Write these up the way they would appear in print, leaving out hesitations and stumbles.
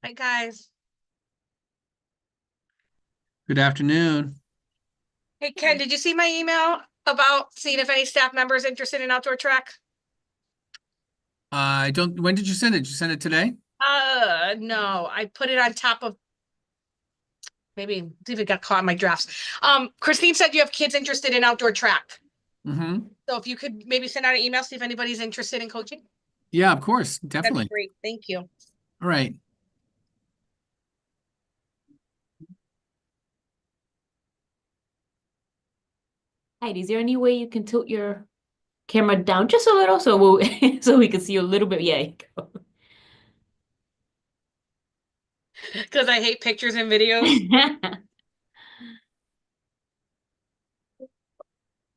Hi, guys. Good afternoon. Hey, Ken, did you see my email about seeing if any staff members interested in outdoor track? I don't, when did you send it? Did you send it today? No, I put it on top of maybe see if it got caught in my drafts. Christine said you have kids interested in outdoor track. Mm-hmm. So if you could maybe send out an email, see if anybody's interested in coaching. Yeah, of course, That'd be definitely. great. Thank you. All right. Heidi, is there any way you can tilt your camera down just a little so so we can see you a little bit? Yeah. Because I hate pictures and videos.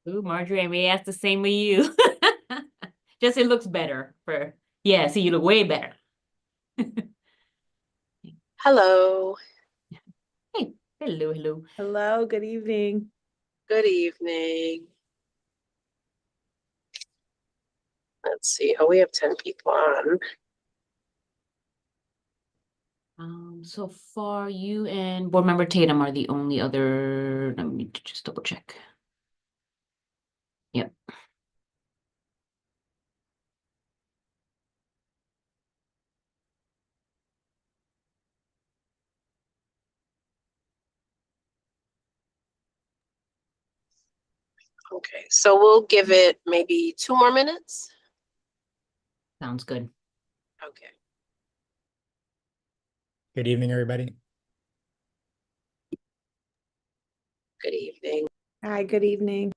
Ooh, Marjorie, I may ask the same with you. Just it looks better for, yeah, see, you look way better. Hello. Hey, hello, hello. Hello, good evening. Good evening. Let's see. Oh, we have 10 people on. So far you and board member Tatum are the only other, let me just double check. Yep. Okay, so we'll give it maybe 2 more minutes. Sounds good. Okay. Good evening, everybody. Good evening. Hi, good evening.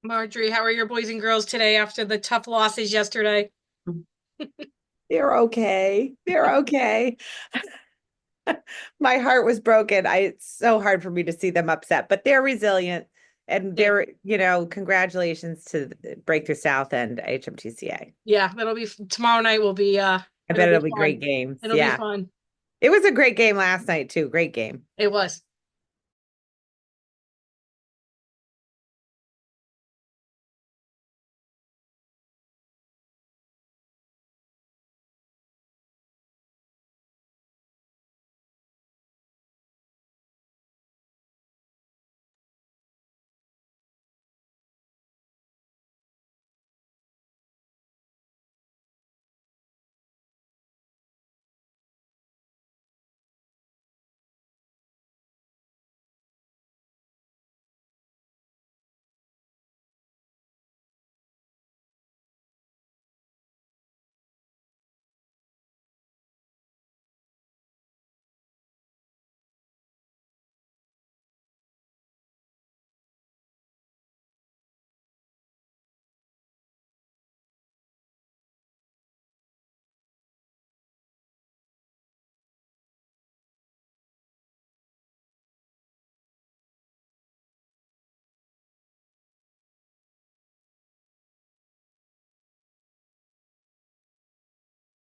Marjorie, how are your boys and girls today after the tough losses yesterday? They're okay. They're okay. My heart was broken. It's so hard for me to see them upset, but they're resilient and they're, congratulations to Breakthrough South and HMTCA. Yeah, that'll be tomorrow night will be I bet it'll be fun. great games. It'll be fun. It was a great game last night too. Great game. It was.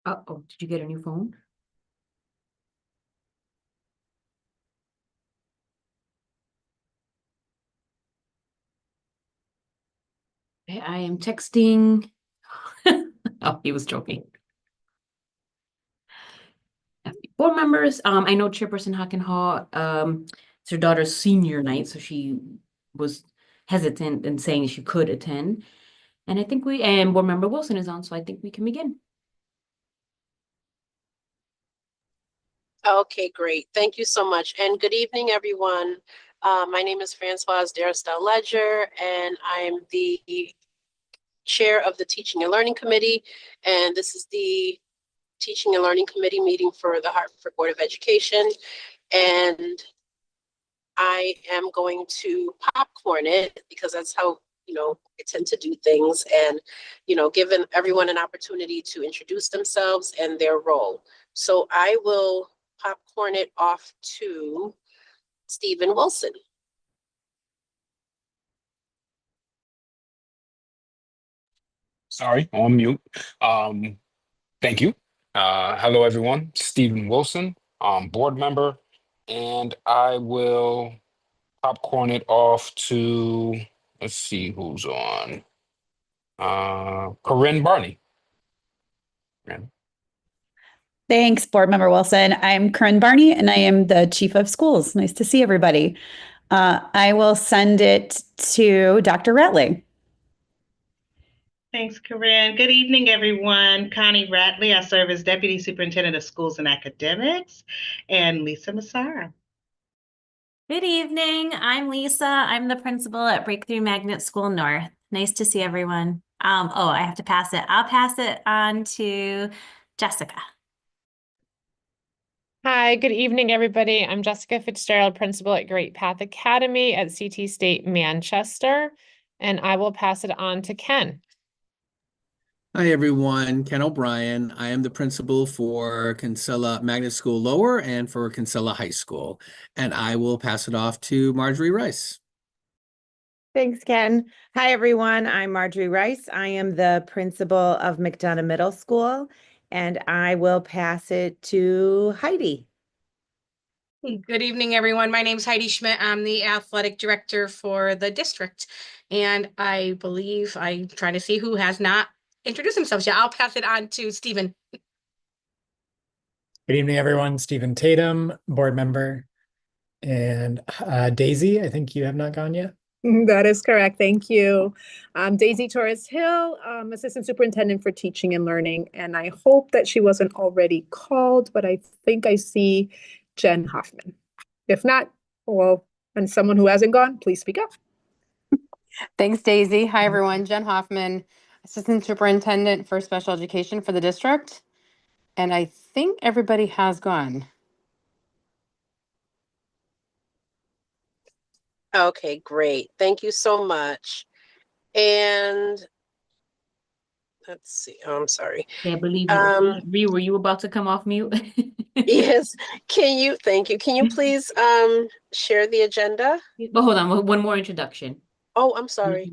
Uh-oh, did you get a new phone? Okay, I am texting. Oh, he was joking. Board members, I know Chairperson Hockenhaw, it's her daughter's senior night, so she was hesitant in saying she could attend. And I think and Board Member Wilson is on, so I think we can begin. Okay, great. Thank you so much. And good evening, everyone. My name is Francoise Darastel Ledger, and I'm the chair of the Teaching and Learning Committee. And this is the Teaching and Learning Committee meeting for the Hartford Board of Education. And I am going to popcorn it because that's how, I tend to do things and, giving everyone an opportunity to introduce themselves and their role. So I will popcorn it off to Stephen Wilson. Sorry, on mute. Thank you. Hello, everyone. Stephen Wilson, board member, and I will popcorn it off to, let's see who's on. Corinne Barney. Corinne. Thanks, Board Member Wilson. I'm Corinne Barney, and I am the Chief of Schools. Nice to see everybody. I will send it to Dr. Ratley. Thanks, Corinne. Good evening, everyone. Connie Ratley. I serve as Deputy Superintendent of Schools and Academics, and Lisa Massara. Good evening. I'm Lisa. I'm the principal at Breakthrough Magnet School North. Nice to see everyone. Oh, I have to pass it. I'll pass it on to Jessica. Hi, good evening, everybody. I'm Jessica Fitzgerald, principal at Great Path Academy at CT State Manchester, and I will pass it on to Ken. Hi, everyone. Ken O'Brien. I am the principal for Kinsella Magnet School Lower and for Kinsella High School. And I will pass it off to Marjorie Rice. Thanks, Ken. Hi, everyone. I'm Marjorie Rice. I am the principal of McDonough Middle School, and I will pass it to Heidi. Good evening, everyone. My name is Heidi Schmidt. I'm the athletic director for the district. And I believe I'm trying to see who has not introduced themselves yet. I'll pass it on to Stephen. Good evening, everyone. Stephen Tatum, board member. And Daisy, I think you have not gone yet. That is correct. Thank you. I'm Daisy Torres Hill, Assistant Superintendent for Teaching and Learning. And I hope that she wasn't already called, but I think I see Jen Hoffman. If not, well, and someone who hasn't gone, please speak up. Thanks, Daisy. Hi, everyone. Jen Hoffman, Assistant Superintendent for Special Education for the district. And I think everybody has gone. Okay, great. Thank you so much. And let's see. Oh, I'm sorry. I believe Ree, were you about to come off mute? Yes. Thank you. Can you please share the agenda? But hold on, one more introduction. Oh, I'm sorry.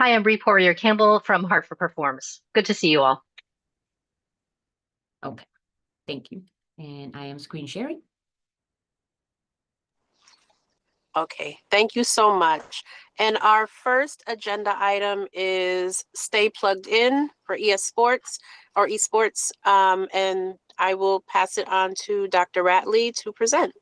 Hi, I'm Bree Poirier Campbell from Hartford Performs. Good to see you all. Okay, thank you. And I am screen sharing. Okay, thank you so much. And our first agenda item is stay plugged in for eSports. And I will pass it on to Dr. Ratley to present.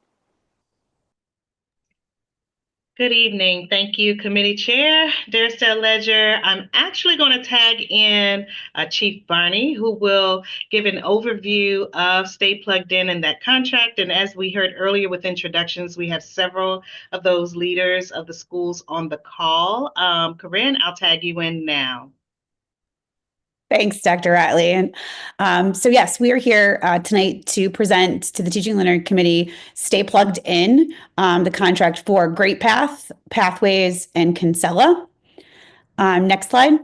Good evening. Thank you, Committee Chair Darestelle Ledger. I'm actually going to tag in Chief Barney, who will give an overview of Stay Plugged In and that contract. And as we heard earlier with introductions, we have several of those leaders of the schools on the call. Corinne, I'll tag you in now. Thanks, Dr. Ratley. And so yes, we are here tonight to present to the Teaching and Learning Committee Stay Plugged In, the contract for Great Path, Pathways, and Kinsella. Next slide.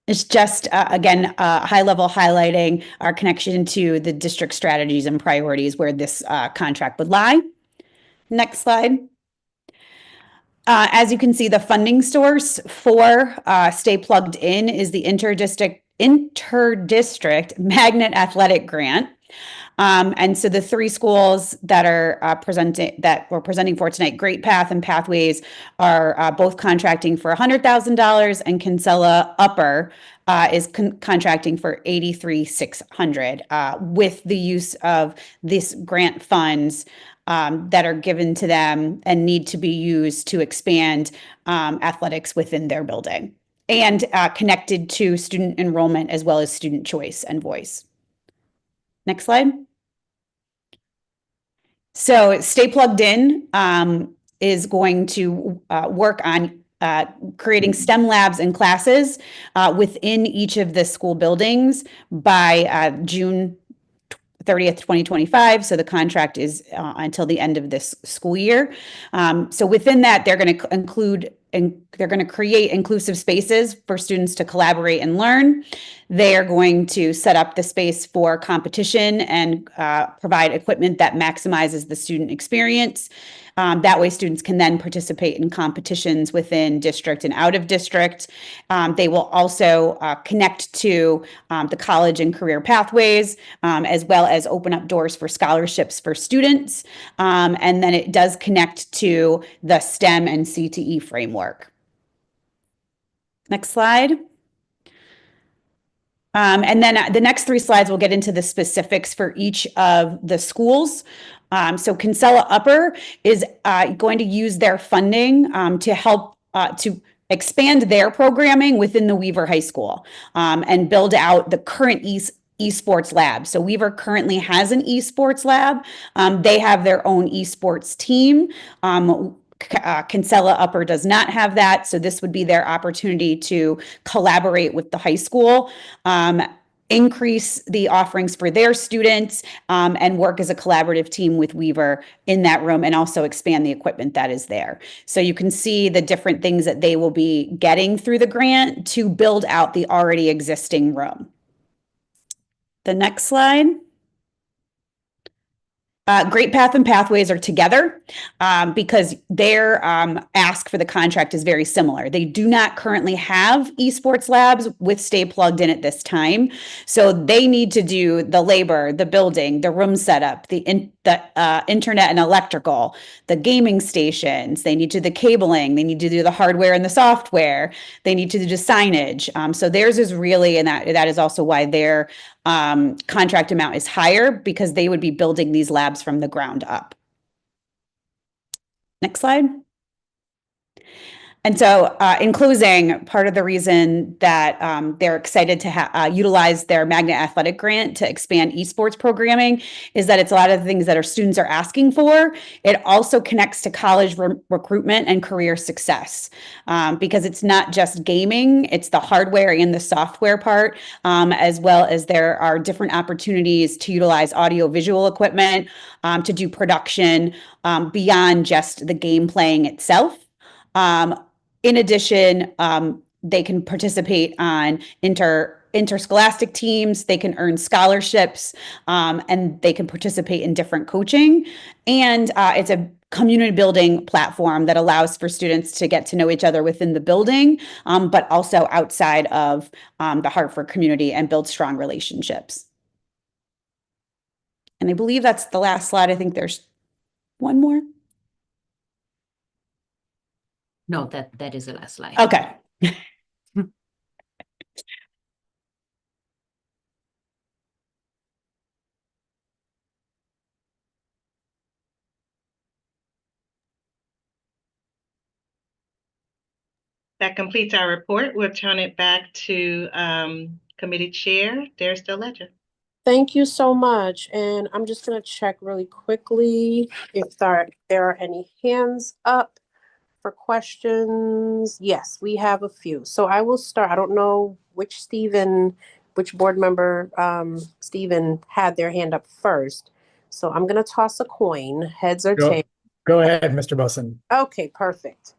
It's just, again, high level highlighting our connection to the district strategies and priorities where this contract would lie. Next slide. As you can see, the funding source for Stay Plugged In is the interdistrict Magnet Athletic Grant. And so the three schools that are we're presenting for tonight, Great Path and Pathways, are both contracting for $100,000, and Kinsella Upper is contracting for $83,600 with the use of this grant funds that are given to them and need to be used to expand athletics within their building and connected to student enrollment as well as student choice and voice. Next slide. So Stay Plugged In is going to work on creating STEM labs and classes within each of the school buildings by June 30th, 2025. So the contract is until the end of this school year. So within that, they're going to include they're going to create inclusive spaces for students to collaborate and learn. They are going to set up the space for competition and provide equipment that maximizes the student experience. That way students can then participate in competitions within district and out of district. They will also connect to the college and career pathways, as well as open up doors for scholarships for students. And then it does connect to the STEM and CTE framework. Next slide. And then the next 3 slides will get into the specifics for each of the schools. So Kinsella Upper is going to use their funding to help to expand their programming within the Weaver High School and build out the current esports lab. So Weaver currently has an esports lab. They have their own esports team. Kinsella Upper does not have that. So this would be their opportunity to collaborate with the high school, increase the offerings for their students, and work as a collaborative team with Weaver in that room, and also expand the equipment that is there. So you can see the different things that they will be getting through the grant to build out the already existing room. The next slide. Great Path and Pathways are together because their ask for the contract is very similar. They do not currently have esports labs with Stay Plugged In at this time. So they need to do the labor, the building, the room setup, the internet and electrical, the gaming stations. They need to do the cabling. They need to do the hardware and the software. They need to do the signage. So theirs is really, and that is also why their contract amount is higher, because they would be building these labs from the ground up. Next slide. And so in closing, part of the reason that they're excited to utilize their Magnet Athletic Grant to expand esports programming is that it's a lot of the things that our students are asking for. It also connects to college recruitment and career success because it's not just gaming, it's the hardware and the software part, as well as there are different opportunities to utilize audio-visual equipment to do production beyond just the game playing itself. In addition, they can participate on interscholastic teams, they can earn scholarships, and they can participate in different coaching. And it's a community building platform that allows for students to get to know each other within the building, but also outside of the Hartford community, and build strong relationships. And I believe that's the last slide. I think there's one more. No, that is the last slide. Okay. That completes our report. We'll turn it back to Committee Chair Daristelle Ledger. Thank you so much. And I'm just going to check really quickly if there are any hands up for questions. Yes, we have a few. So I will start. I don't know which board member, Stephen, had their hand up first. So I'm going to toss a coin, heads or tails. Go ahead, Mr. Wilson. Okay, perfect.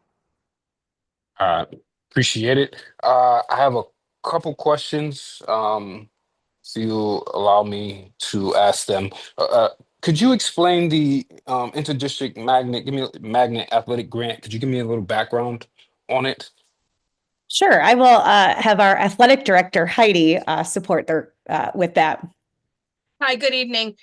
Appreciate it. I have a couple questions. So you'll allow me to ask them. Could you explain the interdistrict magnet athletic grant? Could you give me a little background on it? Sure. I will have our athletic director, Heidi, support with that. Hi, good evening.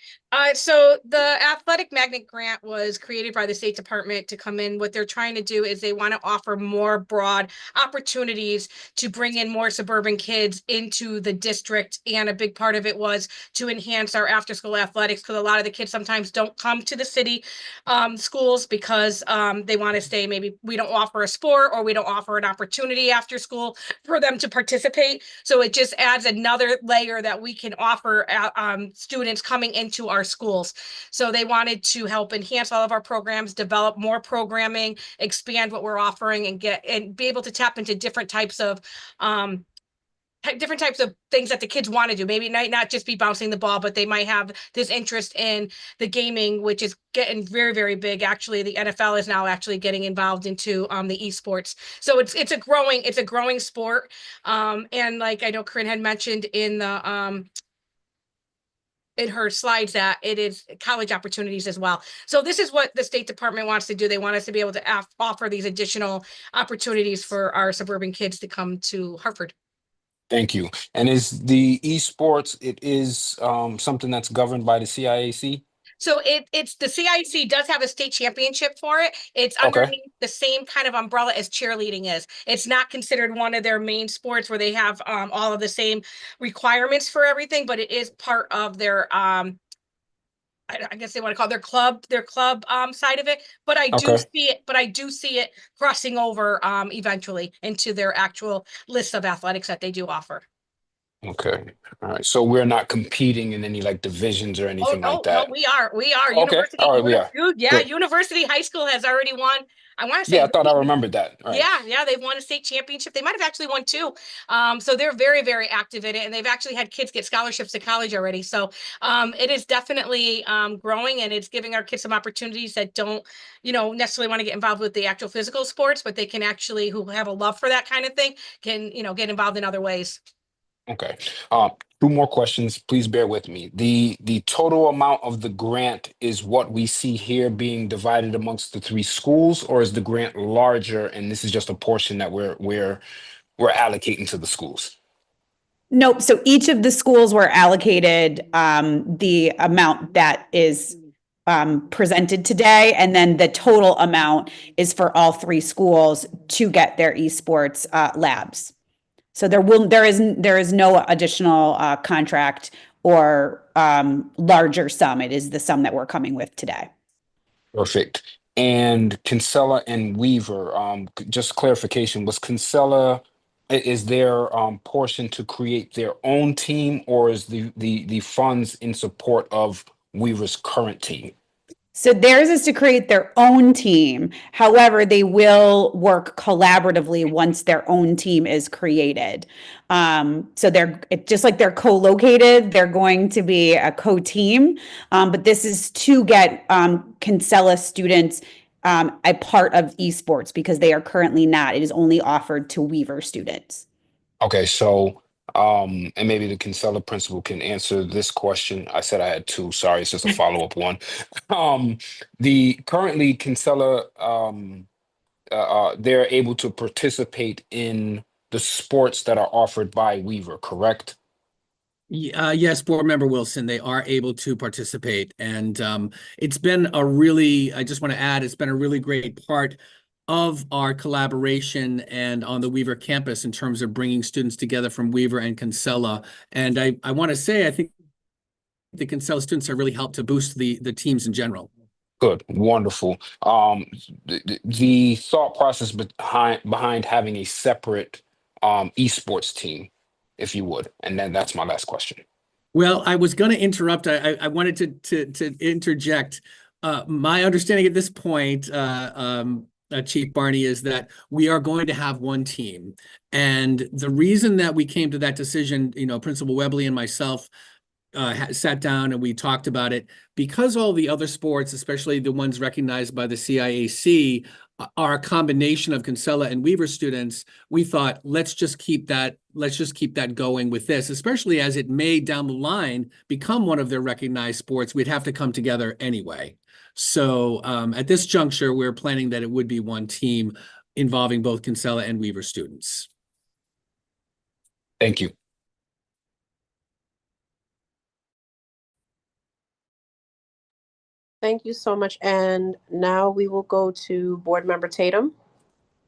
So the Athletic Magnet Grant was created by the State Department to come in. What they're trying to do is they want to offer more broad opportunities to bring in more suburban kids into the district. And a big part of it was to enhance our after-school athletics, because a lot of the kids sometimes don't come to the city schools because they want to stay. Maybe we don't offer a sport, or we don't offer an opportunity after school for them to participate. So it just adds another layer that we can offer students coming into our schools. So they wanted to help enhance all of our programs, develop more programming, expand what we're offering, and be able to tap into different types of different types of things that the kids want to do. Maybe it might not just be bouncing the ball, but they might have this interest in the gaming, which is getting very, very big. Actually, the NFL is now actually getting involved into the esports. So it's a growing sport. And like I know Corinne had mentioned in the in her slides that it is college opportunities as well. So this is what the State Department wants to do. They want us to be able to offer these additional opportunities for our suburban kids to come to Hartford. Thank you. And is the esports, it is something that's governed by the CIAC? So it's the CIC does have a state championship for it. It's Okay. underneath the same kind of umbrella as cheerleading is. It's not considered one of their main sports where they have all of the same requirements for everything, but it is part of their I guess they want to call it their club side of it. But I do see it crossing over eventually into their actual list of athletics that they do offer. Okay. All right. So we're not competing in any like divisions or anything like that. No, we are. Okay. University. All right, we are. Yeah, Good. University High School has already won. I want to say. Yeah, I thought I remembered that. All right. Yeah, they've won a state championship. They might have actually won 2. So they're very, very active in it, and they've actually had kids get scholarships to college already. So it is definitely growing, and it's giving our kids some opportunities that don't, necessarily want to get involved with the actual physical sports, but they can actually, who have a love for that kind of thing, can, get involved in other ways. Okay. 2 more questions. Please bear with me. The total amount of the grant is what we see here being divided amongst the 3 schools, or is the grant larger and this is just a portion that we're allocating to the schools? Nope. So each of the schools were allocated the amount that is presented today, and then the total amount is for all 3 schools to get their esports labs. So there is no additional contract or larger sum. It is the sum that we're coming with today. Perfect. And Kinsella and Weaver, just clarification, was Kinsella, is their portion to create their own team, or is the funds in support of Weaver's current team? So theirs is to create their own team. However, they will work collaboratively once their own team is created. So just like they're co-located, they're going to be a co-team. But this is to get Kinsella students a part of esports, because they are currently not. It is only offered to Weaver students. Okay, so and maybe the Kinsella principal can answer this question. I said I had 2. Sorry, it's just a follow-up one. The currently Kinsella, they're able to participate in the sports that are offered by Weaver, correct? Yes, Board Member Wilson, they are able to participate. And it's been I just want to add, it's been a really great part of our collaboration and on the Weaver campus in terms of bringing students together from Weaver and Kinsella. And I want to say, I think the Kinsella students have really helped to boost the teams in general. Good, wonderful. The thought process behind having a separate esports team, if you would, and then that's my last question. Well, I was going to interrupt. I wanted to interject. My understanding at this point, Chief Barney, is that we are going to have one team. And the reason that we came to that decision, Principal Webley and myself sat down and we talked about it, because all the other sports, especially the ones recognized by the CIAC, are a combination of Kinsella and Weaver students. We thought, let's just keep that going with this, especially as it may down the line become one of their recognized sports. We'd have to come together anyway. So at this juncture, we're planning that it would be one team involving both Kinsella and Weaver students. Thank you. Thank you so much. And now we will go to Board Member Tatum.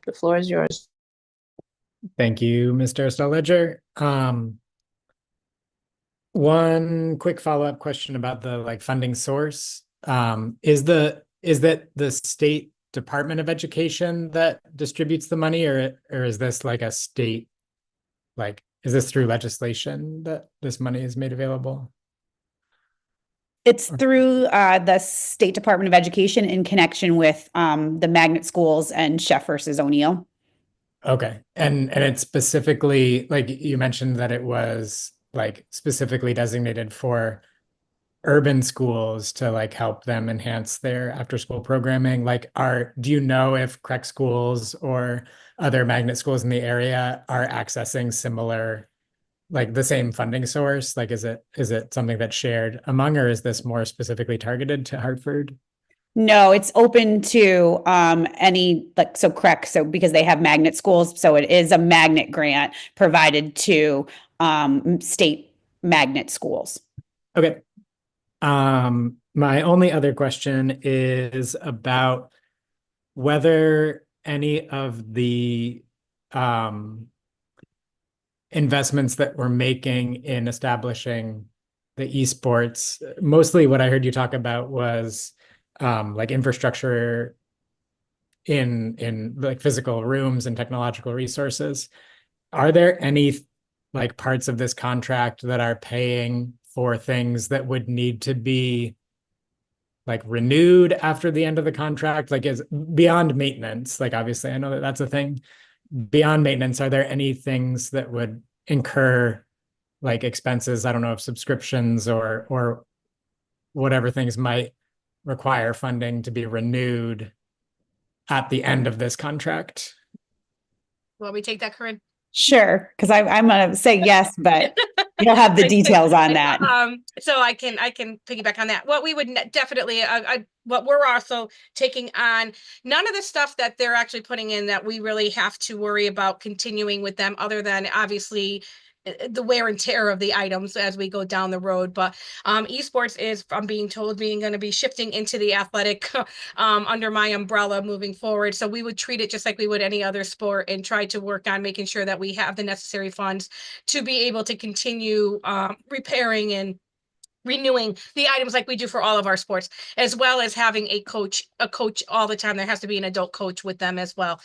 The floor is yours. Thank you, Mr. Estelle-Ledger. One quick follow-up question about the funding source. Is that the State Department of Education that distributes the money, or is this like a state, is this through legislation that this money is made available? It's through the State Department of Education in connection with the magnet schools and Sheff versus O'Neill. Okay. And it's specifically, like you mentioned that it was like specifically designated for urban schools to like help them enhance their after school programming. Like do you know if Craig schools or other magnet schools in the area are accessing similar, like the same funding source? Like is it something that's shared among, or is this more specifically targeted to Hartford? No, it's open to any, like, so correct. So because they have magnet schools, so it is a magnet grant provided to state magnet schools. Okay. My only other question is about whether any of the investments that we're making in establishing the esports, mostly what I heard you talk about was like infrastructure in like physical rooms and technological resources. Are there any like parts of this contract that are paying for things that would need to be like renewed after the end of the contract? Like is beyond maintenance, like obviously I know that that's a thing. Beyond maintenance, are there any things that would incur like expenses? I don't know if subscriptions or whatever things might require funding to be renewed at the end of this contract. Want me to take that, Corinne? Sure, because I'm gonna say yes, but you'll have the details on that. So I can piggyback on that. What we would definitely, what we're also taking on, none of the stuff that they're actually putting in that we really have to worry about continuing with them, other than obviously the wear and tear of the items as we go down the road. But esports is, I'm being told, being going to be shifting into the athletic under my umbrella moving forward. So we would treat it just like we would any other sport and try to work on making sure that we have the necessary funds to be able to continue repairing and renewing the items like we do for all of our sports, as well as having a coach all the time. There has to be an adult coach with them as well.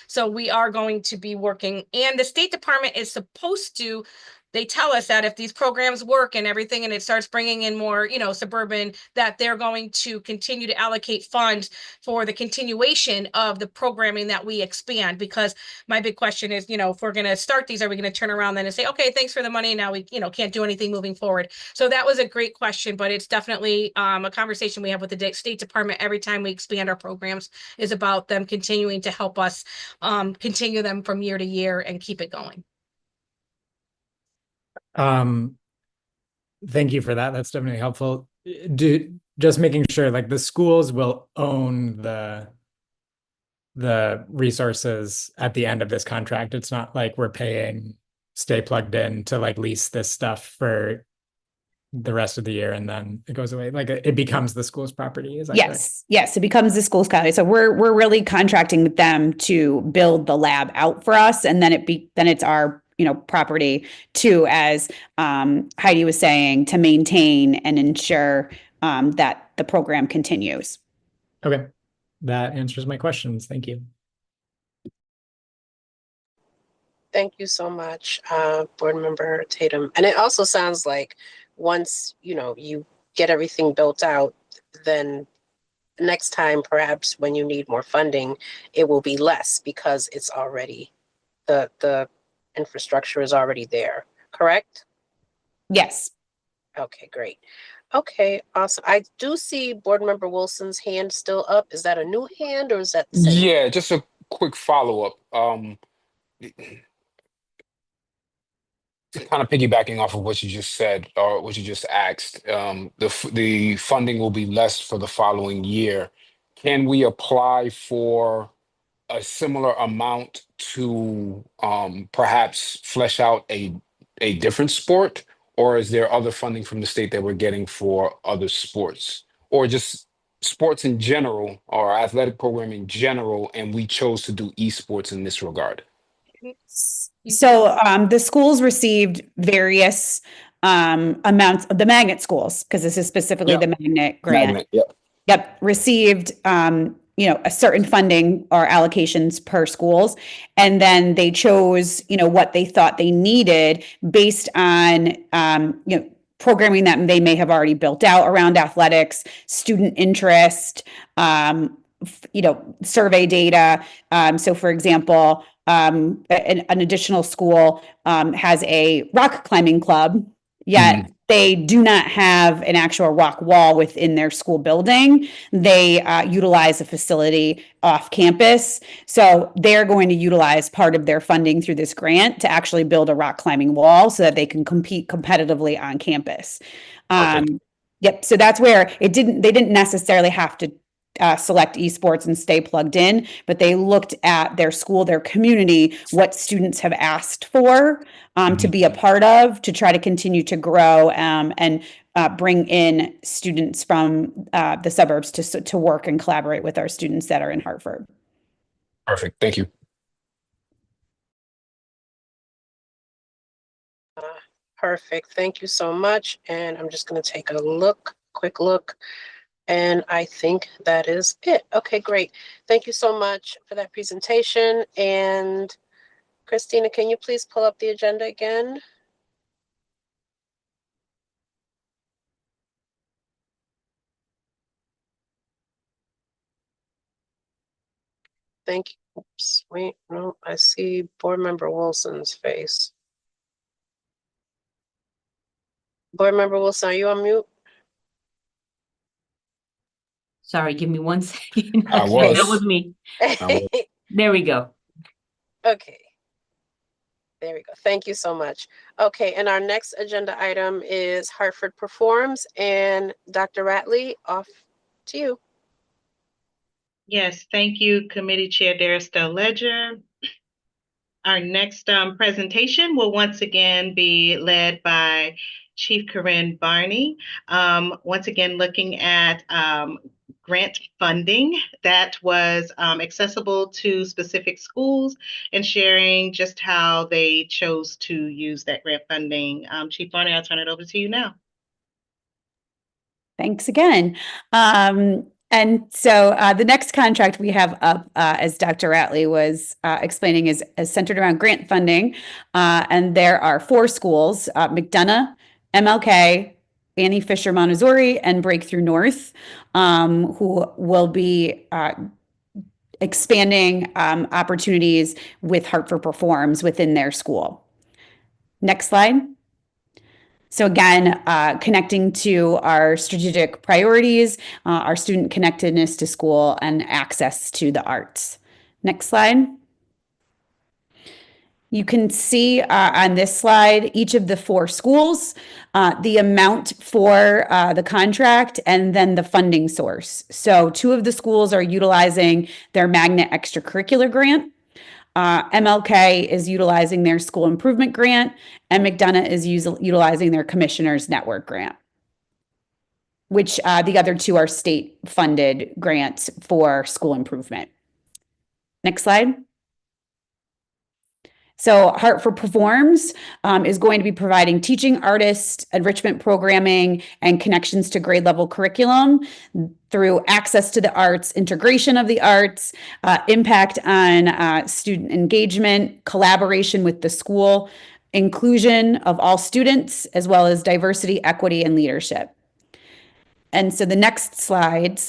So we are going to be working, and the State Department is supposed to, they tell us that if these programs work and everything, and it starts bringing in more, suburban, that they're going to continue to allocate funds for the continuation of the programming that we expand. Because my big question is, if we're going to start these, are we going to turn around then and say, okay, thanks for the money, now we, can't do anything moving forward? So that was a great question, but it's definitely a conversation we have with the State Department every time we expand our programs, is about them continuing to help us continue them from year to year and keep it going. Thank you for that. That's definitely helpful. Just making sure like the schools will own the resources at the end of this contract. It's not like we're paying Stay Plugged In to like lease this stuff for the rest of the year and then it goes away. Like it becomes the school's property. Is that correct? Yes, it becomes the school's property. So we're really contracting with them to build the lab out for us, and then it's our property too, as Heidi was saying, to maintain and ensure that the program continues. Okay, that answers my questions. Thank you. Thank you so much, Board Member Tatum. And it also sounds like once, you get everything built out, then next time, perhaps when you need more funding, it will be less because it's already, the infrastructure is already there, correct? Yes. Okay, great. Okay, awesome. I do see Board Member Wilson's hand still up. Is that a new hand or is that the same? Yeah, just a quick follow-up. Kind of piggybacking off of what you just said or what you just asked, the funding will be less for the following year. Can we apply for a similar amount to perhaps flesh out a different sport, or is there other funding from the state that we're getting for other sports, or just sports in general or athletic program in general, and we chose to do esports in this regard? So the schools received various amounts of the magnet schools, because this is specifically the magnet grant. Yep, received a certain funding or allocations per schools, and then they chose what they thought they needed based on programming that they may have already built out around athletics, student interest, survey data. So for example, an additional school has a rock climbing club, yet they do not have an actual rock wall within their school building. They utilize a facility off campus. So they're going to utilize part of their funding through this grant to actually build a rock climbing wall so that they can compete competitively on campus. Yep. So that's where they didn't necessarily have to select esports and stay plugged in, but they looked at their school, their community, what students have asked for to be a part of, to try to continue to grow and bring in students from the suburbs to work and collaborate with our students that are in Hartford. Perfect. Thank you. Perfect. Thank you so much. And I'm just going to take a quick look. And I think that is it. Okay, great. Thank you so much for that presentation. And Christina, can you please pull up the agenda again? Thank you. Oops, wait, no, I see Board Member Wilson's face. Board Member Wilson, are you on mute? Sorry, give me 1 second. I Okay, that was. was me. There we go. Okay. There we go. Thank you so much. Okay, and our next agenda item is Hartford Performs, and Dr. Ratley, off to you. Yes, thank you, Committee Chair Daristelle Ledger. Our next presentation will once again be led by Chief Corinne Barney. Once again, looking at grant funding that was accessible to specific schools and sharing just how they chose to use that grant funding. Chief Barney, I'll turn it over to you now. Thanks again. And so the next contract we have up, as Dr. Ratley was explaining, is centered around grant funding. And there are 4 schools, McDonough, MLK, Annie Fisher Montessori, and Breakthrough North, who will be expanding opportunities with Hartford Performs within their school. Next slide. So again, connecting to our strategic priorities, our student connectedness to school, and access to the arts. Next slide. You can see on this slide each of the 4 schools, the amount for the contract, and then the funding source. So 2 of the schools are utilizing their Magnet extracurricular grant. MLK is utilizing their school improvement grant, and McDonough is utilizing their Commissioners Network grant, which the other 2 are state funded grants for school improvement. Next slide. So Hartford Performs is going to be providing teaching, artists, enrichment programming, and connections to grade level curriculum through access to the arts, integration of the arts, impact on student engagement, collaboration with the school, inclusion of all students, as well as diversity, equity, and leadership. And so the next slide,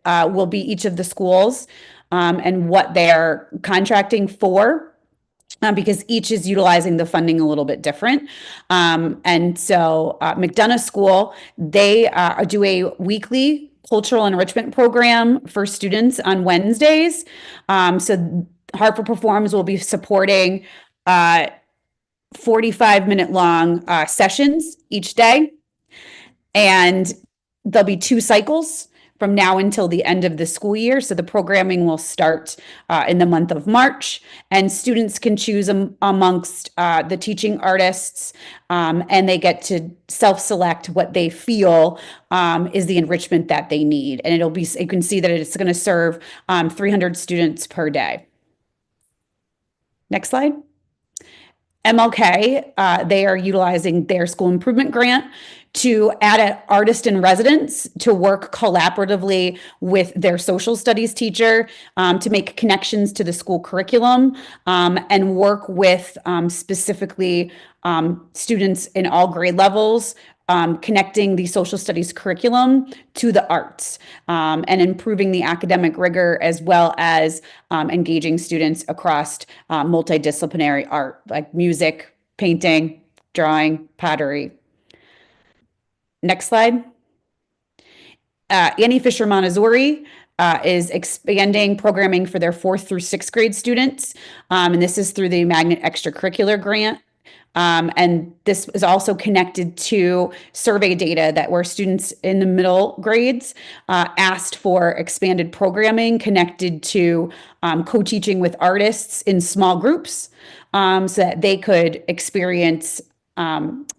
will be each of the schools and what they're contracting for. Because each is utilizing the funding a little bit different. And so McDonough School, they do a weekly cultural enrichment program for students on Wednesdays. So Hartford Performs will be supporting 45-minute long sessions each day. And there'll be 2 cycles from now until the end of the school year. So the programming will start in the month of March, and students can choose amongst the teaching artists, and they get to self-select what they feel is the enrichment that they need. And you can see that it's going to serve 300 students per day. Next slide. MLK, they are utilizing their school improvement grant to add an artist in residence to work collaboratively with their social studies teacher to make connections to the school curriculum and work with specifically students in all grade levels, connecting the social studies curriculum to the arts and improving the academic rigor, as well as engaging students across multidisciplinary art like music, painting, drawing, pottery. Next slide. Annie Fisher Montessori is expanding programming for their 4th through 6th grade students. And this is through the Magnet Extracurricular Grant. And this is also connected to survey data that where students in the middle grades asked for expanded programming connected to co-teaching with artists in small groups so that they could experience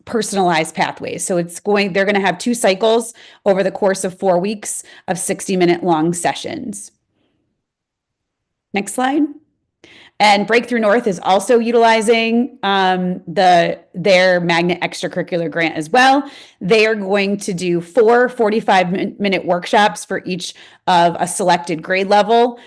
personalized pathways. So they're going to have 2 cycles over the course of 4 weeks of 60-minute long sessions. Next slide. And Breakthrough North is also utilizing their Magnet Extracurricular Grant as well. They are going to do 4 45-minute workshops for each of a selected grade level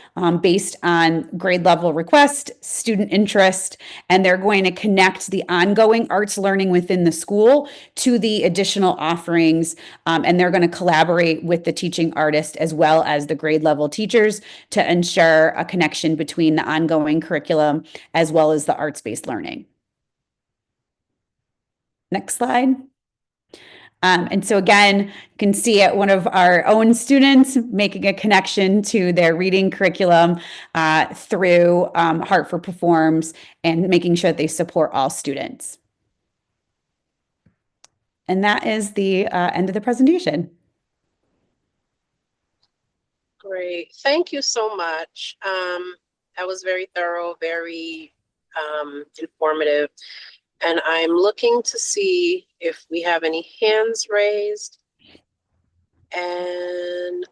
based on grade level request, student interest, and they're going to connect the ongoing arts learning within the school to the additional offerings, and they're going to collaborate with the teaching artist as well as the grade level teachers to ensure a connection between the ongoing curriculum as well as the arts-based learning. Next slide. And so again, you can see it, one of our own students making a connection to their reading curriculum through Hartford Performs and making sure that they support all students. And that is the end of the presentation. Great. Thank you so much. That was very thorough, very informative. And I'm looking to see if we have any hands raised. And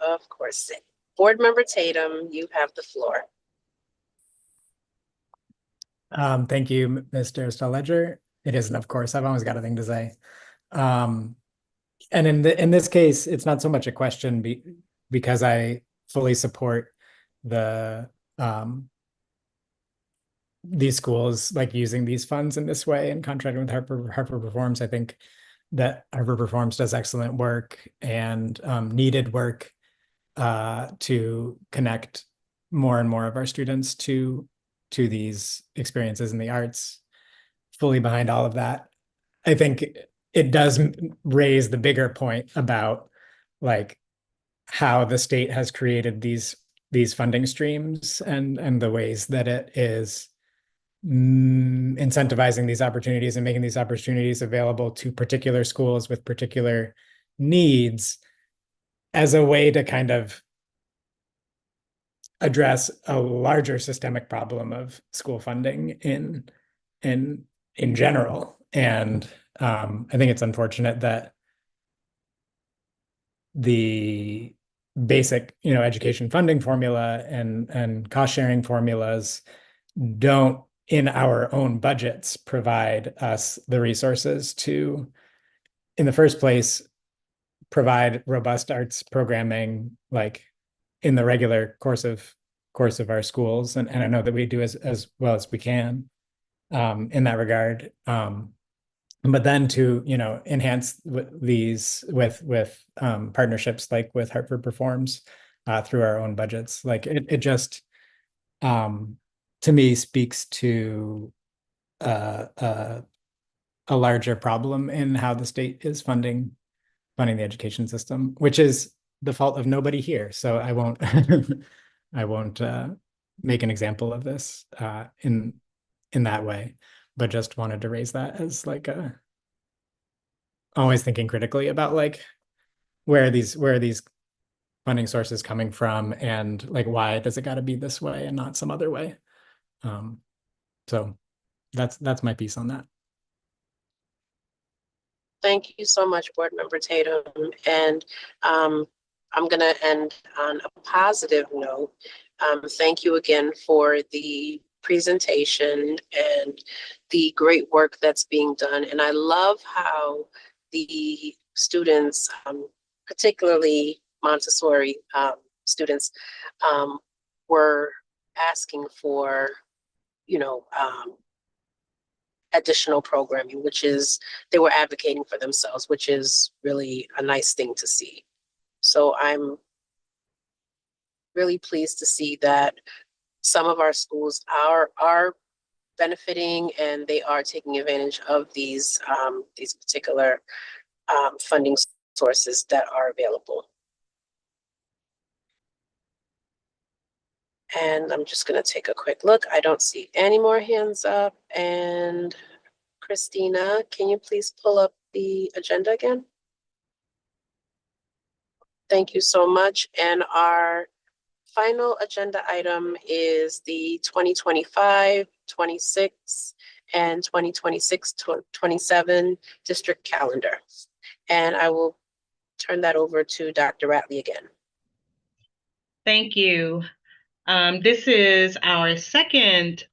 of course, Board Member Tatum, you have the floor. Thank you, Ms. Darristelle Ledger. It isn't, of course. I've always got a thing to say. And in this case, it's not so much a question because I fully support these schools like using these funds in this way and contracting with Hartford Performs. I think that Hartford Performs does excellent work and needed work to connect more and more of our students to these experiences in the arts. Fully behind all of that. I think it does raise the bigger point about like how the state has created these funding streams and the ways that it is incentivizing these opportunities and making these opportunities available to particular schools with particular needs as a way to kind of address a larger systemic problem of school funding in general. And I think it's unfortunate that the basic, education funding formula and cost sharing formulas don't, in our own budgets, provide us the resources to, in the first place, provide robust arts programming like in the regular course of our schools. And I know that we do as well as we can in that regard. But then to, enhance these with partnerships like with Hartford Performs through our own budgets. Like it just, to me, speaks to a larger problem in how the state is funding the education system, which is the fault of nobody here. So I won't I won't make an example of this in that way, but just wanted to raise that as like always thinking critically about like where are these funding sources coming from and like why does it got to be this way and not some other way. So that's my piece on that. Thank you so much, Board Member Tatum. And I'm going to end on a positive note. Thank you again for the presentation and the great work that's being done. And I love how the students, particularly Montessori students, were asking for, additional programming, which is, they were advocating for themselves, which is really a nice thing to see. So I'm really pleased to see that some of our schools are benefiting and they are taking advantage of these particular funding sources that are available. And I'm just going to take a quick look. I don't see any more hands up. And Christina, can you please pull up the agenda again? Thank you so much. And our final agenda item is the 2025, 26, and 2026-27 district calendar. And I will turn that over to Dr. Ratley again. Thank you. This is our second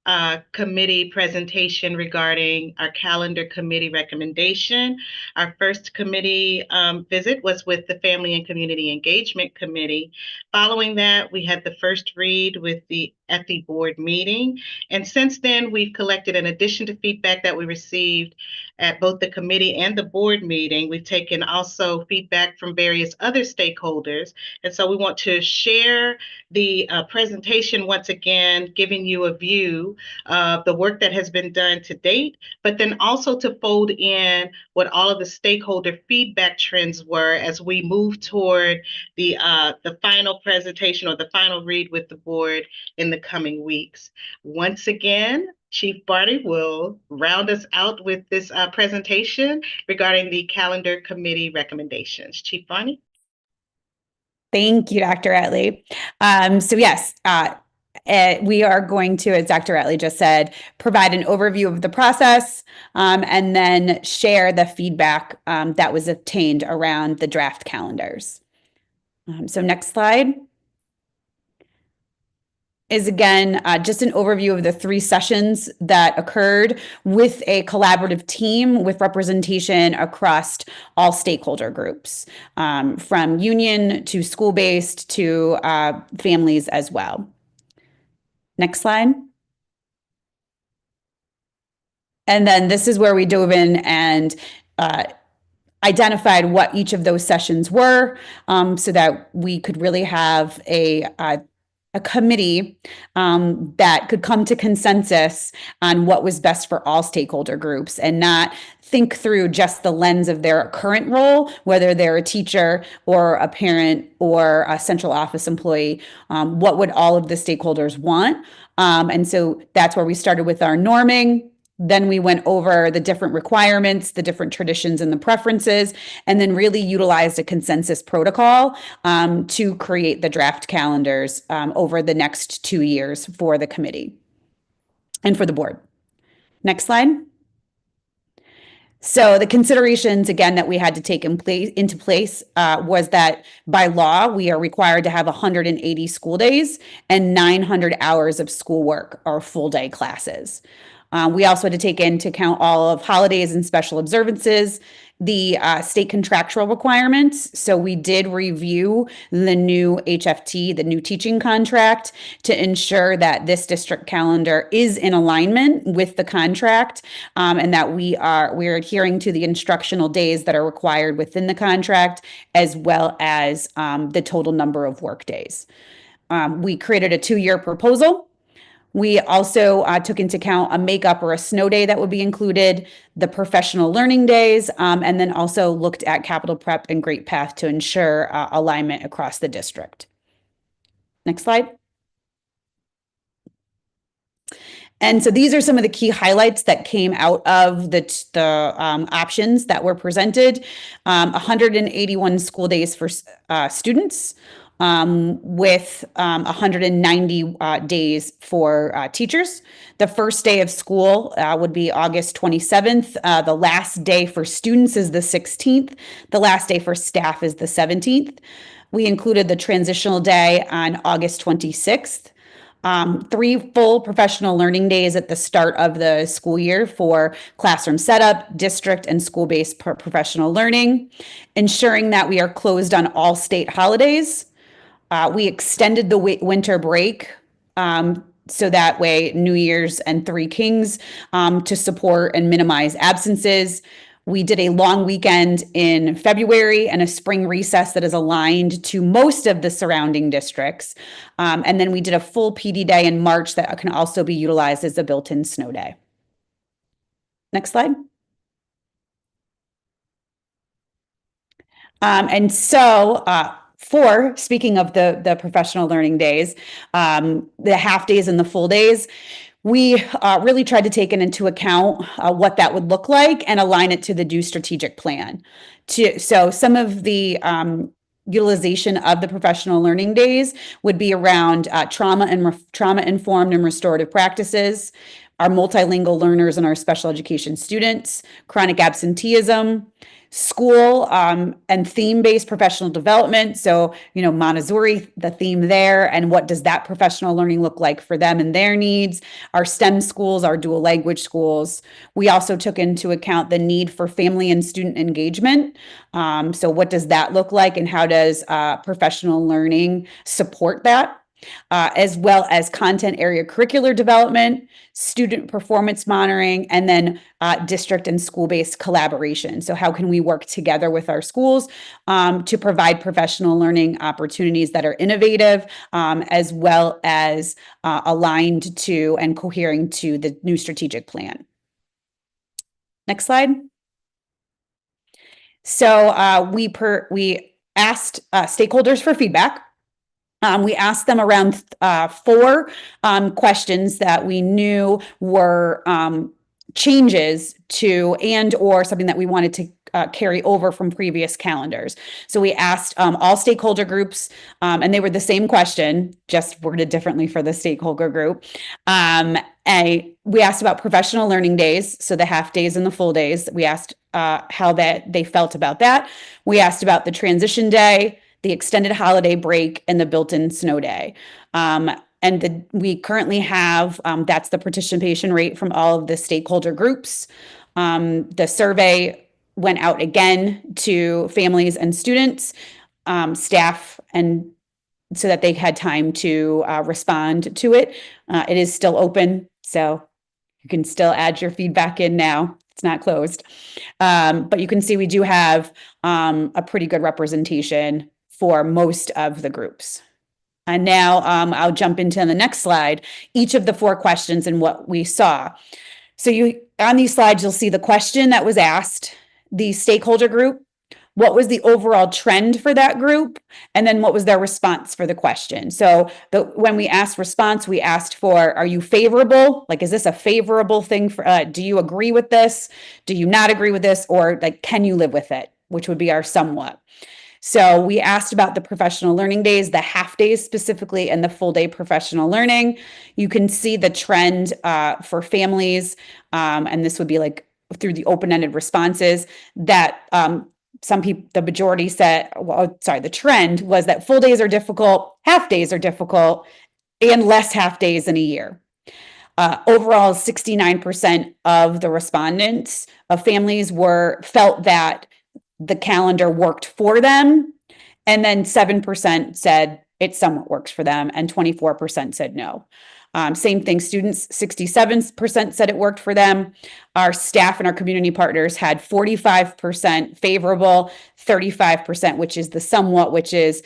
committee presentation regarding our calendar committee recommendation. Our first committee visit was with the Family and Community Engagement Committee. Following that, we had the first read with the FE board meeting. And since then, we've collected, in addition to feedback that we received at both the committee and the board meeting, we've taken also feedback from various other stakeholders. And so we want to share the presentation once again, giving you a view of the work that has been done to date, but then also to fold in what all of the stakeholder feedback trends were as we move toward the final presentation or the final read with the board in the coming weeks. Once again, Chief Barney will round us out with this presentation regarding the calendar committee recommendations. Chief Barney. Thank you, Dr. Ratley. So yes, we are going to, as Dr. Ratley just said, provide an overview of the process and then share the feedback that was obtained around the draft calendars. So next slide is again just an overview of the 3 sessions that occurred with a collaborative team with representation across all stakeholder groups, from union to school-based to families as well. Next slide. And then this is where we dove in and identified what each of those sessions were, so that we could really have a committee that could come to consensus on what was best for all stakeholder groups and not think through just the lens of their current role, whether they're a teacher or a parent or a central office employee. What would all of the stakeholders want? And so that's where we started with our norming. Then we went over the different requirements, the different traditions and the preferences, and then really utilized a consensus protocol to create the draft calendars over the next 2 years for the committee and for the board. Next slide. So the considerations, again, that we had to take into place was that by law, we are required to have 180 school days and 900 hours of schoolwork or full day classes. We also had to take into account all of holidays and special observances, the state contractual requirements. So we did review the new HFT, the new teaching contract, to ensure that this district calendar is in alignment with the contract, and that we're adhering to the instructional days that are required within the contract, as well as the total number of work days. We created a 2-year proposal. We also took into account a makeup or a snow day that would be included, the professional learning days, and then also looked at capital prep and Great Path to ensure alignment across the district. Next slide. And so these are some of the key highlights that came out of the options that were presented. 181 school days for students, with 190 days for teachers. The first day of school would be August 27th. The last day for students is the 16th. The last day for staff is the 17th. We included the transitional day on August 26th. 3 full professional learning days at the start of the school year for classroom setup, district and school-based professional learning, ensuring that we are closed on all state holidays. We extended the winter break so that way New Year's and 3 Kings to support and minimize absences. We did a long weekend in February and a spring recess that is aligned to most of the surrounding districts. And then we did a full PD day in March that can also be utilized as a built-in snow day. Next slide. And so speaking of the professional learning days, the half days and the full days, we really tried to take into account what that would look like and align it to the DO strategic plan. So some of the utilization of the professional learning days would be around trauma-informed and restorative practices, our multilingual learners and our special education students, chronic absenteeism, school and theme-based professional development. So, Montessori, the theme there, and what does that professional learning look like for them and their needs? Our STEM schools, our dual language schools. We also took into account the need for family and student engagement. So what does that look like and how does professional learning support that? As well as content area curricular development, student performance monitoring, and then district and school-based collaboration. So how can we work together with our schools to provide professional learning opportunities that are innovative, as well as aligned to and cohering to the new strategic plan. Next slide. So we asked stakeholders for feedback. We asked them around 4 questions that we knew were changes to and or something that we wanted to carry over from previous calendars. So we asked all stakeholder groups, and they were the same question, just worded differently for the stakeholder group. We asked about professional learning days, so the half days and the full days. We asked how they felt about that. We asked about the transition day, the extended holiday break, and the built-in snow day. We currently have, that's the participation rate from all of the stakeholder groups. The survey went out again to families and students, staff, and so that they had time to respond to it. It is still open, so you can still add your feedback in now. It's not closed. But you can see we do have a pretty good representation for most of the groups. And now I'll jump into the next slide, each of the 4 questions and what we saw. So on these slides, you'll see the question that was asked, the stakeholder group, what was the overall trend for that group, and then what was their response for the question. So when we asked response, we asked for, are you favorable? Like, is this a favorable thing? Do you agree with this? Do you not agree with this? Or like, can you live with it? Which would be our somewhat. So we asked about the professional learning days, the half days specifically, and the full day professional learning. You can see the trend for families, and this would be like through the open-ended responses that some people, the majority said, the trend was that full days are difficult, half days are difficult, and less half days in a year. Overall, 69% of the respondents of families felt that the calendar worked for them, and then 7% said it somewhat works for them, and 24% said no. Same thing, students, 67% said it worked for them. Our staff and our community partners had 45% favorable, 35%, which is the somewhat, which is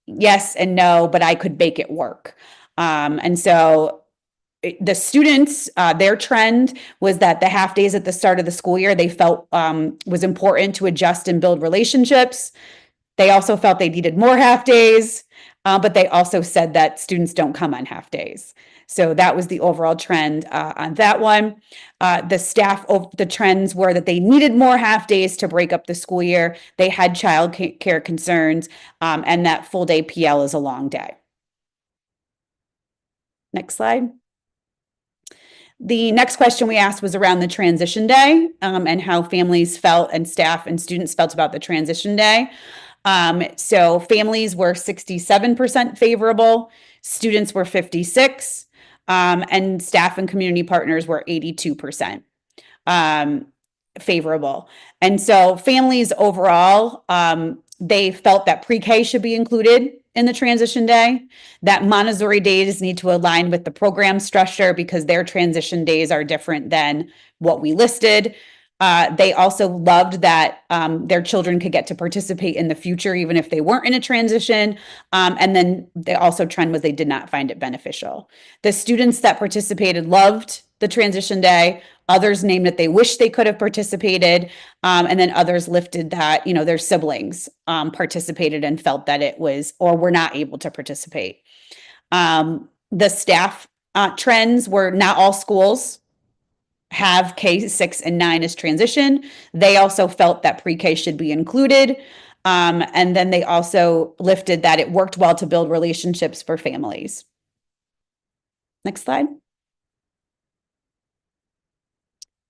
yes and no, but I could make it work. And so the students, their trend was that the half days at the start of the school year, they felt was important to adjust and build relationships. They also felt they needed more half days, but they also said that students don't come on half days. So that was the overall trend on that one. The trends were that they needed more half days to break up the school year. They had child care concerns, and that full day PL is a long day. Next slide. The next question we asked was around the transition day and how families felt and staff and students felt about the transition day. So families were 67% favorable, students were 56, and staff and community partners were 82% favorable. And so families overall, they felt that pre-K should be included in the transition day, that Montessori days need to align with the program structure because their transition days are different than what we listed. They also loved that their children could get to participate in the future, even if they weren't in a transition. And then they also trend was they did not find it beneficial. The students that participated loved the transition day. Others named that they wish they could have participated. And then others lifted that, you know, their siblings participated and felt that it was, or were not able to participate. The staff trends were not all schools have K-6 and 9 as transition. They also felt that pre-K should be included. And then they also lifted that it worked well to build relationships for families. Next slide.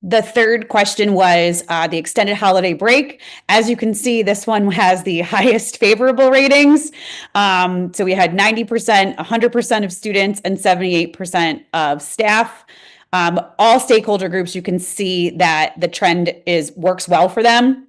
The third question was the extended holiday break. As you can see, this one has the highest favorable ratings. So we had 90%, 100% of students, and 78% of staff. All stakeholder groups, you can see that the trend works well for them.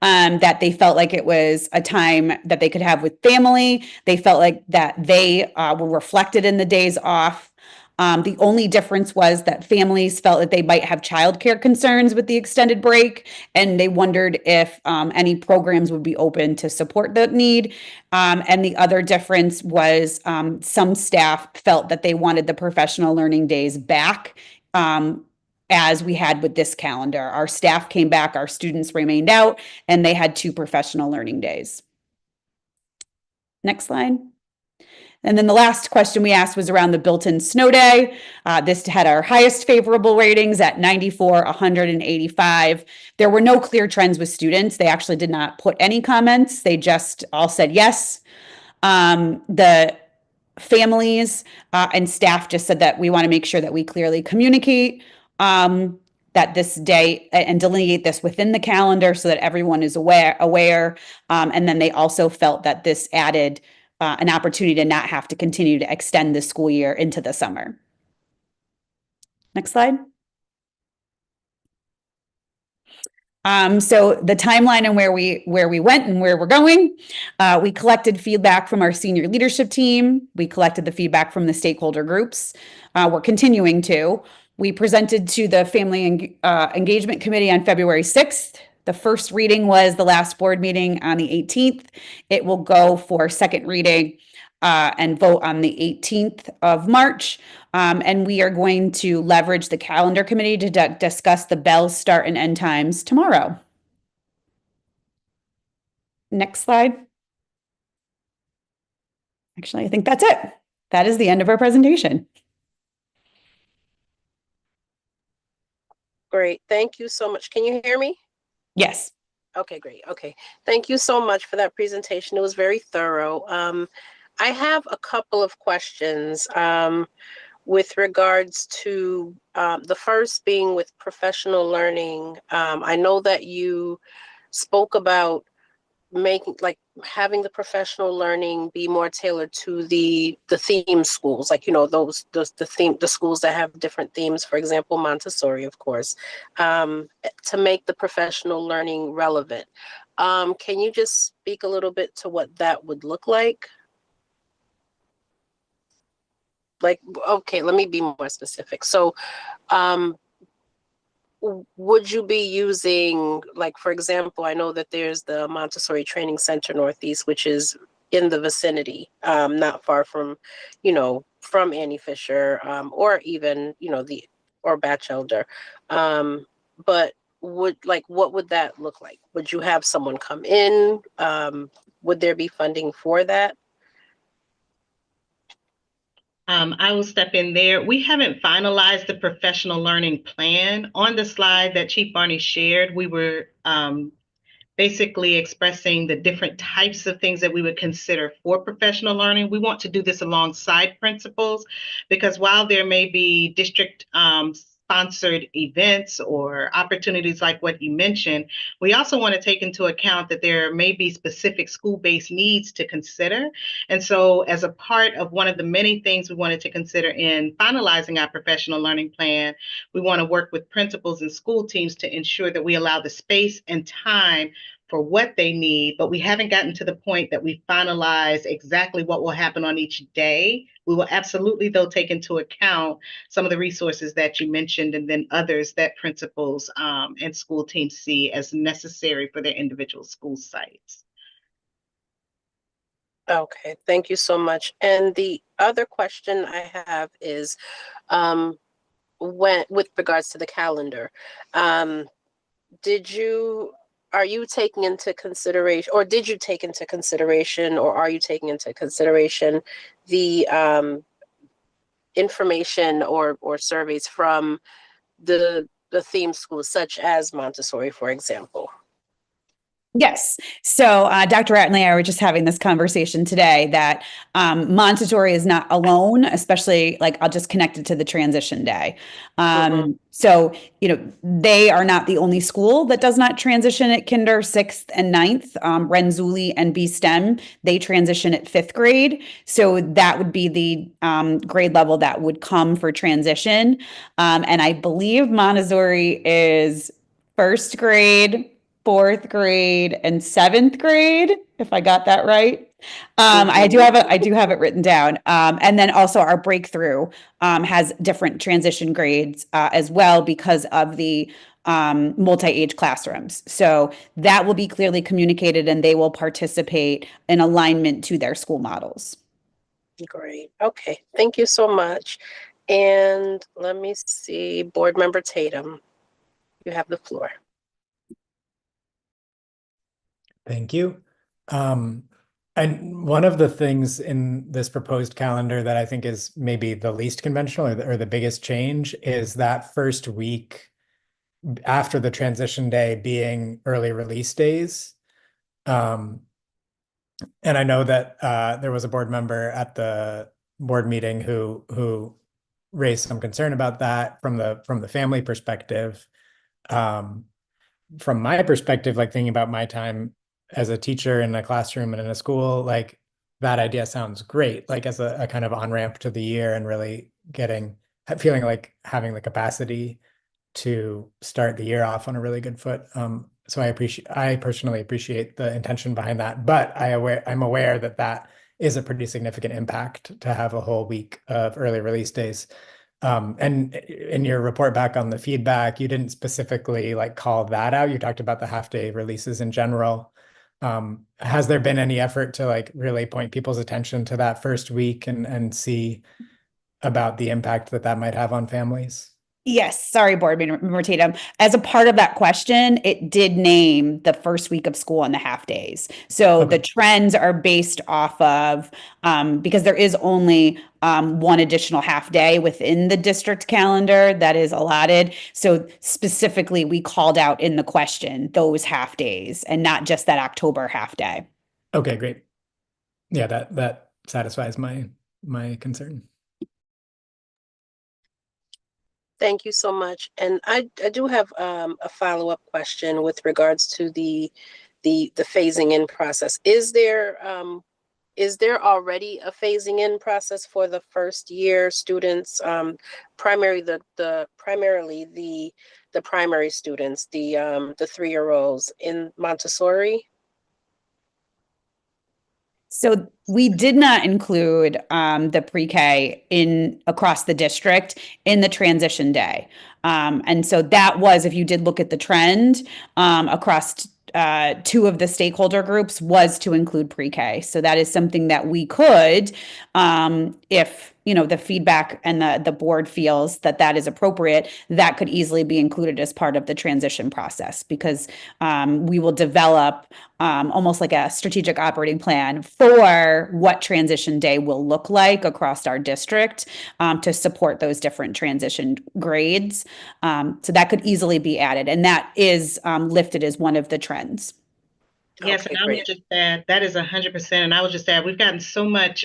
That they felt like it was a time that they could have with family. They felt like that they were reflected in the days off. The only difference was that families felt that they might have childcare concerns with the extended break, and they wondered if any programs would be open to support that need. And the other difference was some staff felt that they wanted the professional learning days back. As we had with this calendar, our staff came back, our students remained out, and they had 2 professional learning days. Next slide. And then the last question we asked was around the built-in snow day. This had our highest favorable ratings at 94, 185. There were no clear trends with students. They actually did not put any comments. They just all said yes. The families and staff just said that we want to make sure that we clearly communicate that this day and delineate this within the calendar so that everyone is aware. And then they also felt that this added an opportunity to not have to continue to extend the school year into the summer. Next slide. So the timeline and where we went and where we're going, we collected feedback from our senior leadership team. We collected the feedback from the stakeholder groups. We're continuing to. We presented to the Family Engagement Committee on February 6th. The first reading was the last board meeting on the 18th. It will go for second reading and vote on the 18th of March. And we are going to leverage the calendar committee to discuss the bell start and end times tomorrow. Next slide. Actually, I think that's it. That is the end of our presentation. Great. Thank you so much. Can you hear me? Yes. Okay, great. Okay. Thank you so much for that presentation. It was very thorough. I have a couple of questions with regards to the first being with professional learning. I know that you spoke about having the professional learning be more tailored to the theme schools, like, you know, the schools that have different themes, for example, Montessori, of course, to make the professional learning relevant. Can you just speak a little bit to what that would look like? Like, okay, let me be more specific. So, would you be using, like, for example, I know that there's the Montessori Training Center Northeast, which is in the vicinity, not far from, you know, from Annie Fisher, or even, you know, or Batchelder. But what would that look like? Would you have someone come in? Would there be funding for that? I will step in there. We haven't finalized the professional learning plan. On the slide that Chief Barney shared, we were basically expressing the different types of things that we would consider for professional learning. We want to do this alongside principals, because while there may be district sponsored events or opportunities like what you mentioned, we also want to take into account that there may be specific school-based needs to consider. And so as a part of one of the many things we wanted to consider in finalizing our professional learning plan, we want to work with principals and school teams to ensure that we allow the space and time for what they need, but we haven't gotten to the point that we finalize exactly what will happen on each day. We will absolutely, though, take into account some of the resources that you mentioned and then others that principals and school teams see as necessary for their individual school sites. Okay, thank you so much. And the other question I have is with regards to the calendar, are you taking into consideration, or did you take into consideration, or are you taking into consideration the information or surveys from the theme schools, such as Montessori, for example? Yes. So Dr. Rat and I were just having this conversation today that Montessori is not alone, especially like I'll just connect it to the transition day. So, they are not the only school that does not transition at kinder, 6th and 9th. Renzulli and B-STEM, they transition at 5th grade. So that would be the grade level that would come for transition. And I believe Montessori is 1st grade, 4th grade, and 7th grade, if I got that right. I do have it written down. And then also our breakthrough has different transition grades as well because of the multi-age classrooms. So that will be clearly communicated and they will participate in alignment to their school models. Great. Okay. Thank you so much. And let me see, Board Member Tatum, you have the floor. Thank you. And one of the things in this proposed calendar that I think is maybe the least conventional or the biggest change is that first week after the transition day being early release days. And I know that there was a board member at the board meeting who raised some concern about that from the family perspective. From my perspective, like thinking about my time as a teacher in a classroom and in a school, like that idea sounds great, like as a kind of on-ramp to the year and really feeling like having the capacity to start the year off on a really good foot. So I personally appreciate the intention behind that, but I'm aware that is a pretty significant impact to have a whole week of early release days. And in your report back on the feedback, you didn't specifically like call that out. You talked about the half-day releases in general. Has there been any effort to like really point people's attention to that first week and see about the impact that might have on families? Yes, sorry, Board Member Tatum. As a part of that question, it did name the first week of school and the half days. So the trends are based off of, because there is only one additional half day within the district calendar that is allotted. So specifically, we called out in the question those half days and not just that October half day. Okay, great. Yeah, that satisfies my concern. Thank you so much. And I do have a follow-up question with regards to the phasing in process. Is there already a phasing in process for the first year students, primarily the primary students, the 3-year-olds in Montessori? So we did not include the pre-K across the district in the transition day. And so that was, if you did look at the trend across 2 of the stakeholder groups, was to include pre-K. So that is something that we could, if the feedback and the board feels that is appropriate, that could easily be included as part of the transition process, because we will develop almost like a strategic operating plan for what transition day will look like across our district to support those different transition grades. So that could easily be added, and that is lifted as one of the trends. Yes, Okay, and I would great. just add, that is 100%. And I would just add, we've gotten so much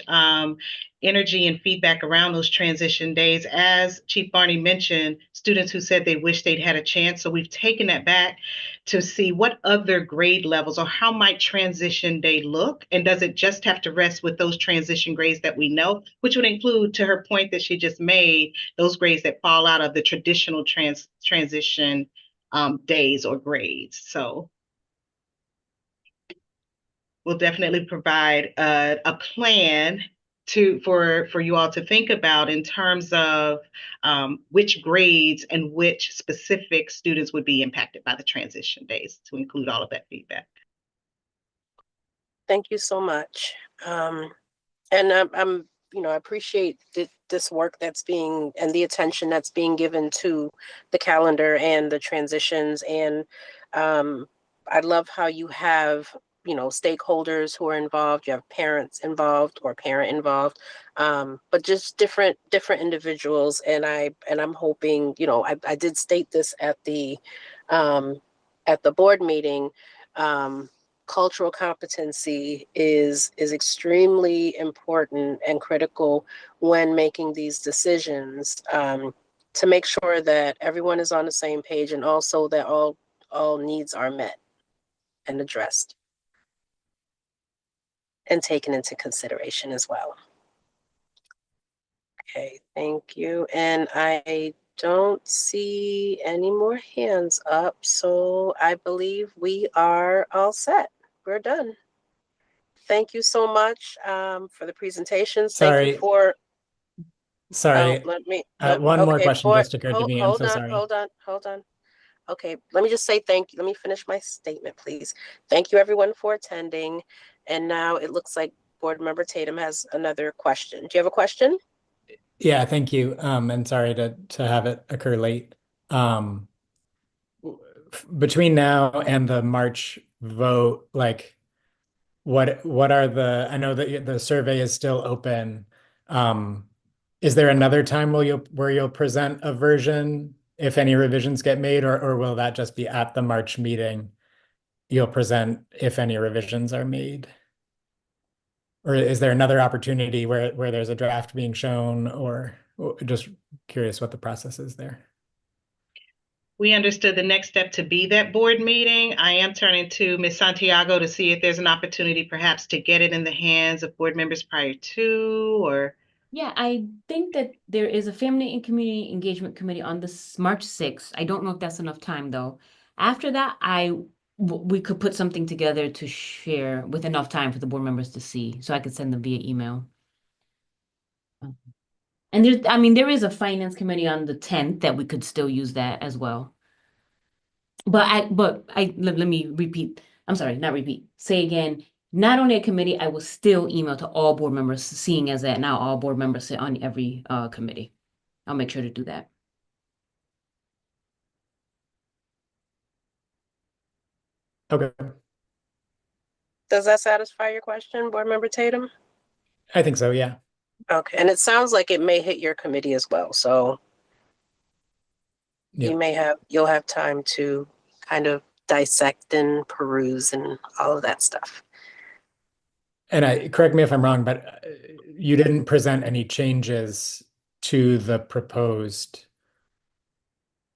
energy and feedback around those transition days. As Chief Barney mentioned, students who said they wish they'd had a chance. So we've taken that back to see what other grade levels or how might transition day look? And does it just have to rest with those transition grades that we know, which would include, to her point that she just made, those grades that fall out of the traditional transition days or grades. So we'll definitely provide a plan for you all to think about in terms of which grades and which specific students would be impacted by the transition days, to include all of that feedback. Thank you so much. And I'm, I appreciate this work that's being, and the attention that's being given to the calendar and the transitions. And I love how you have, stakeholders who are involved. You have parents involved or parent involved, but just different individuals. And I'm hoping, I did state this at the board meeting. Cultural competency is extremely important and critical when making these decisions, to make sure that everyone is on the same page, and also that all needs are met and addressed and taken into consideration as well. Okay, thank you. And I don't see any more hands up, so I believe we are all set. We're done. Thank you so much for the presentations. Thank you Sorry. for. Sorry. One more Okay, question just occurred to me. I'm so sorry. Hold on. Okay, let me just say thank you. Let me finish my statement, please. Thank you, everyone, for attending. And now it looks like Board Member Tatum has another question. Do you have a question? Yeah, thank you. And sorry to have it occur late. Between now and the March vote, like what are I know that the survey is still open. Is there another time where you'll present a version if any revisions get made, or will that just be at the March meeting? You'll present if any revisions are made? Or is there another opportunity where there's a draft being shown, or just curious what the process is there? We understood the next step to be that board meeting. I am turning to Ms. Santiago to see if there's an opportunity perhaps to get it in the hands of board members prior to, or. Yeah, I think that there is a Family and Community Engagement Committee on this March 6th. I don't know if that's enough time though. After that, we could put something together to share with enough time for the board members to see, so I could send them via email. And there is a Finance Committee on the 10th that we could still use that as well. Let me repeat. I'm sorry, not repeat. Say again. Not only a committee, I will still email to all board members, seeing as that now all board members sit on every committee. I'll make sure to do that. Okay. Does that satisfy your question, Board Member Tatum? I think so, yeah. Okay, and it sounds like it may hit your committee as well, so you'll have time to kind of dissect and peruse and all of that stuff. And correct me if I'm wrong, but you didn't present any changes to the proposed,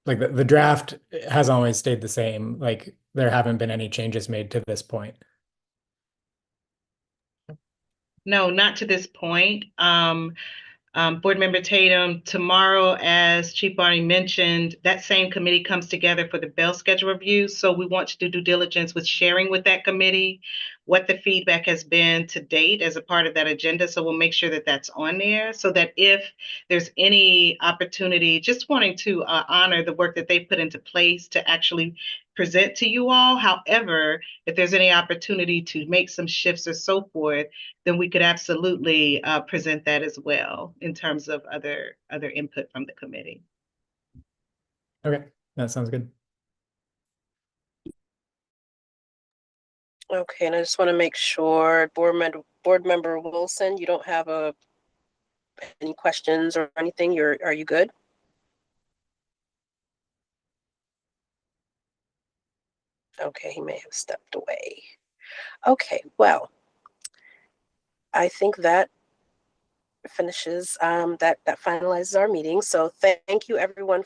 like the draft has always stayed the same. Like there haven't been any changes made to this point. No, not to this point. Board Member Tatum, tomorrow, as Chief Barney mentioned, that same committee comes together for the Bell schedule review. So we want to do due diligence with sharing with that committee what the feedback has been to date as a part of that agenda. So we'll make sure that that's on there, so that if there's any opportunity, just wanting to honor the work that they put into place to actually present to you all. However, if there's any opportunity to make some shifts or so forth, then we could absolutely present that as well in terms of other input from the committee. Okay, that sounds good. Okay, and I just want to make sure, Board Member Wilson, you don't have any questions or anything? Are you good? Okay, he may have stepped away. Okay, well, I think that finishes, that finalizes our meeting. So thank you everyone